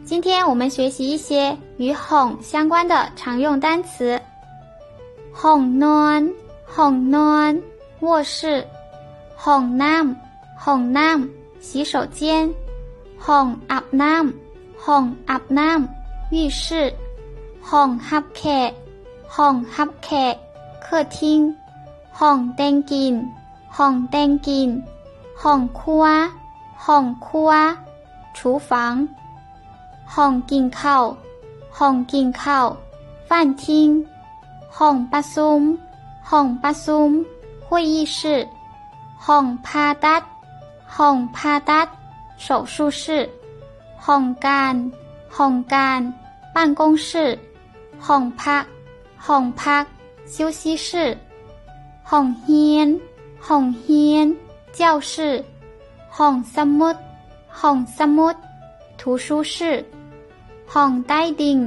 今天我们学习一些与 home 相关的常用单词。ห้องนอนห้องนอน卧室ห้องน้ำห้องน้ำ洗手间ห้องอาบน้ำห้องอาบน้ำ浴室ห้องรับแขกห้องรับแขก客厅ห้องแต่งกินห้องแต่งกินห้องครัวห้องครัว厨房ห้องกินข้าวห้องกินข้าว饭厅ห้องประชุมห้องประชุม会议室ห้องผ่าตัดห้องผ่าตัด手术室ห้องการห้องการ办公室ห้องพักห้องพัก休息室ห้องเรียนห้องเรียน教室ห้องสมุดห้องสมุด图书室ห้องใต้ดิน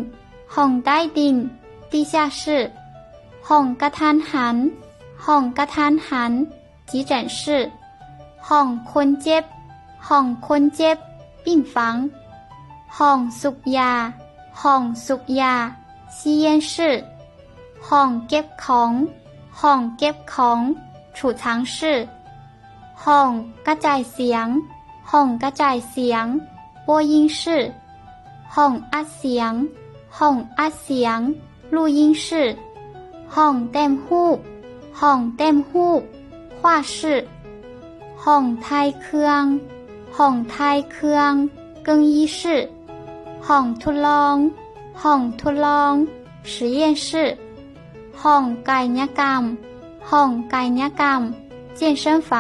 ห้องใต้ดิน地下室ห้องกระทันหันห้องกระทันหัน急诊室ห้องคนเจ็บห้องคนเจ็บ病房ห้องสูบยาห้องสูบยา吸烟室ห้องเก็บของห้องเก็บของ储藏室ห้องกระจายเสียงห้องกระจายเสียง播音室ห้องอัดเสียงห้องอัดเสียง录音室ห้องแต้มรูปห้องแต้มรูป画室ห้องถ่ายเครื่องห้องถ่ายเครื่อง更衣室ห้องทดลองห้องทดลอง实验室ห้องกายกรรมห้องกายกรรม健身房